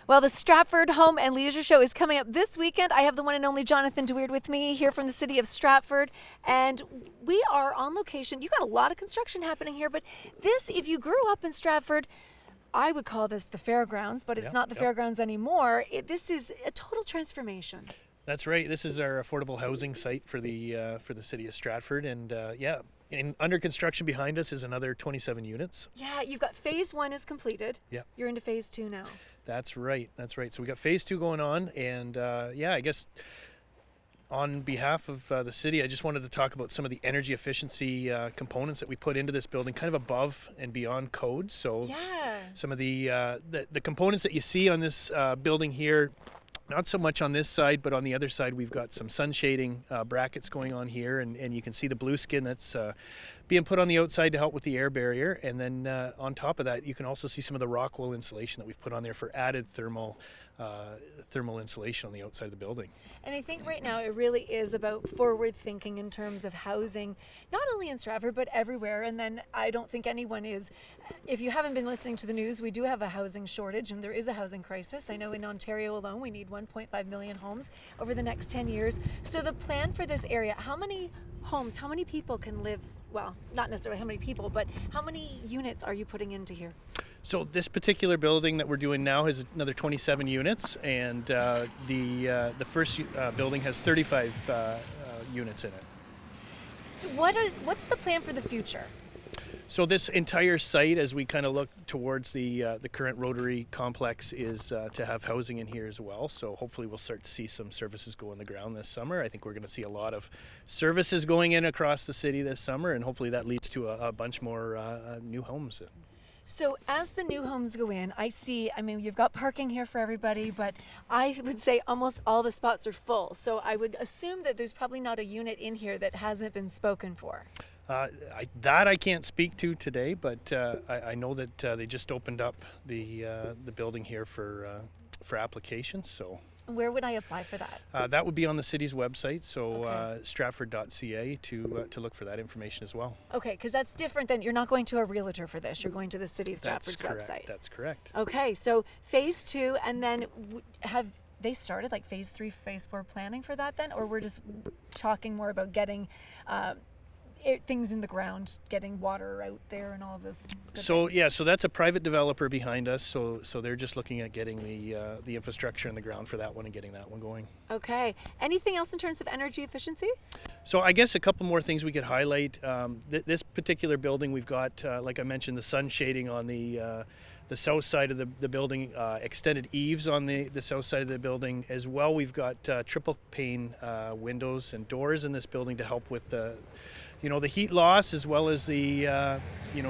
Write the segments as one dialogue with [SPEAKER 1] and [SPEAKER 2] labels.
[SPEAKER 1] Well, the Stratford Home and Leisure Show is coming up this weekend. I have the one and only Jonathan DeWeerd with me here from the City of Stratford, and we are on location. You got a lot of construction happening here, but this, if you grew up in Stratford, I would call this the fairgrounds, but it's not the fairgrounds anymore. This is a total transformation.
[SPEAKER 2] That's right. This is our affordable housing site for the City of Stratford, and and under construction behind us is another 27 units.
[SPEAKER 1] Yeah, you've got phase 1 is completed.
[SPEAKER 2] Yeah.
[SPEAKER 1] You're into phase 2 now.
[SPEAKER 2] That's right. That's right. So we got phase 2 going on, and I guess on behalf of the city, I just wanted to talk about some of the energy efficiency components that we put into this building, kind of above and beyond code. So some of the components that you see on this building here. Not so much on this side, but on the other side, we've got some sun shading brackets going on here, and you can see the blue skin that's being put on the outside to help with the air barrier. And then on top of that, you can also see some of the rock wool insulation that we've put on there for added thermal insulation on the outside of the building.
[SPEAKER 1] And I think right now it really is about forward thinking in terms of housing, not only in Stratford, but everywhere. And then I don't think anyone is. If you haven't been listening to the news, we do have a housing shortage and there is a housing crisis. I know in Ontario alone, we need 1.5 million homes over the next 10 years. So the plan for this area, how many homes, how many people can live, well, not necessarily how many people, but how many units are you putting into here?
[SPEAKER 2] So this particular building that we're doing now has another 27 units, and the first building has 35 units in it.
[SPEAKER 1] What's the plan for the future?
[SPEAKER 2] So this entire site, as we kind of look towards the current Rotary complex, is to have housing in here as well. So hopefully we'll start to see some services go in the ground this summer. I think we're going to see a lot of services going in across the city this summer, and hopefully that leads to a bunch more new homes.
[SPEAKER 1] So as the new homes go in, I mean, you've got parking here for everybody, but I would say almost all the spots are full. So I would assume that there's probably not a unit in here that hasn't been spoken for.
[SPEAKER 2] I can't speak to today, but I know that they just opened up the building here for applications. So
[SPEAKER 1] where would I apply for that?
[SPEAKER 2] That would be on the city's website, so stratford.ca to look for that information as well.
[SPEAKER 1] Okay, because that's different than, you're not going to a realtor for this, you're going to the City of Stratford's website.
[SPEAKER 2] That's correct.
[SPEAKER 1] Okay, so phase 2, and then have they started like phase 3, phase 4 planning for that then, or we're just talking more about getting things in the ground, getting water out there and all of this?
[SPEAKER 2] So that's a private developer behind us, so they're just looking at getting the infrastructure in the ground for that one and getting that one going. Okay.
[SPEAKER 1] Anything else in terms of energy efficiency?
[SPEAKER 2] So I guess a couple more things we could highlight. This particular building, we've got, like I mentioned, the sun shading on the south side of the building, extended eaves on the south side of the building as well. We've got triple pane windows and doors in this building to help with the heat loss, as well as the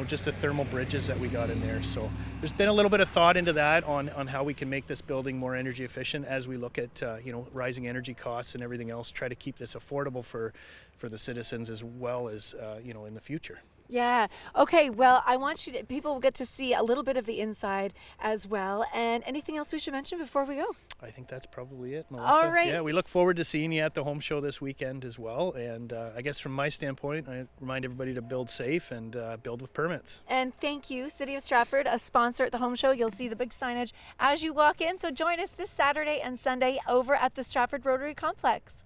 [SPEAKER 2] just the thermal bridges that we got in there. So there's been a little bit of thought into that on how we can make this building more energy efficient as we look at rising energy costs and everything else. Try to keep this affordable for the citizens as well as in the future.
[SPEAKER 1] Yeah. Okay. Well, I want people will get to see a little bit of the inside as well. And anything else we should mention before we go?
[SPEAKER 2] I think that's probably it, Melissa.
[SPEAKER 1] All right.
[SPEAKER 2] Yeah, we look forward to seeing you at the home show this weekend as well. And I guess from my standpoint, I remind everybody to build safe and build with permits.
[SPEAKER 1] And thank you, City of Stratford, a sponsor at the home show. You'll see the big signage as you walk in. So join us this Saturday and Sunday over at the Stratford Rotary Complex.